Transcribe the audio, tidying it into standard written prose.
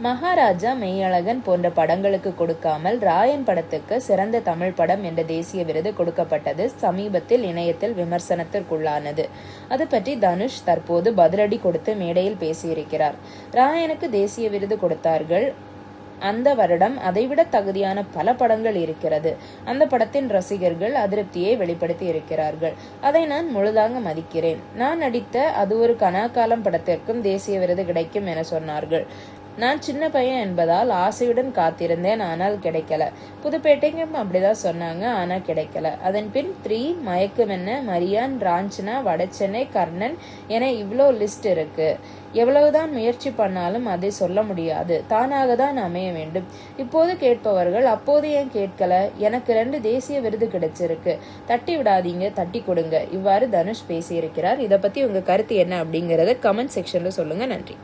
மகாராஜா, மெய்யழகன் போன்ற படங்களுக்கு கொடுக்காமல் ராயன் படத்துக்கு சிறந்த தமிழ் படம் என்ற தேசிய விருது கொடுக்கப்பட்டது சமீபத்தில் இணையத்தில் விமர்சனத்திற்குள்ளானது. அது பற்றி தனுஷ் தற்போது பதிலடி கொடுத்து மேடையில் பேசியிருக்கிறார். ராயனுக்கு தேசிய விருது கொடுத்தார்கள். அந்த வருடம் அதைவிட தகுதியான பல படங்கள் இருக்கிறது. அந்த படத்தின் ரசிகர்கள் அதிருப்தியை வெளிப்படுத்தி இருக்கிறார்கள். அதை நான் முழுதாக மதிக்கிறேன். நான் நடித்த அது ஒரு கனாக்காலம் படத்திற்கும் தேசிய விருது கிடைக்கும் என சொன்னார்கள். நான் சின்ன பையன் என்பதால் ஆசையுடன் காத்திருந்தேன், ஆனால் கிடைக்கல. புதுப்பேட்டைக்கும் அப்படிதான் சொன்னாங்க, ஆனா கிடைக்கல. அதன் பின் 3, மயக்குமென்ன, மரியான், ராஞ்சனா, வடசென்னை, கர்ணன் என இவ்வளோ லிஸ்ட் இருக்கு. எவ்வளவுதான் முயற்சி பண்ணாலும் அதை சொல்ல முடியாது. தானாக தான் அமைய வேண்டும். இப்போது கேட்பவர்கள் அப்போது ஏன் கேட்கல? எனக்கு 2 தேசிய விருது கிடைச்சிருக்கு. தட்டி விடாதீங்க, தட்டி கொடுங்க. இவ்வாறு தனுஷ் பேசியிருக்கிறார். இதை பத்தி உங்க கருத்து என்ன அப்படிங்கறத கமெண்ட் செக்ஷன்ல சொல்லுங்க. நன்றி.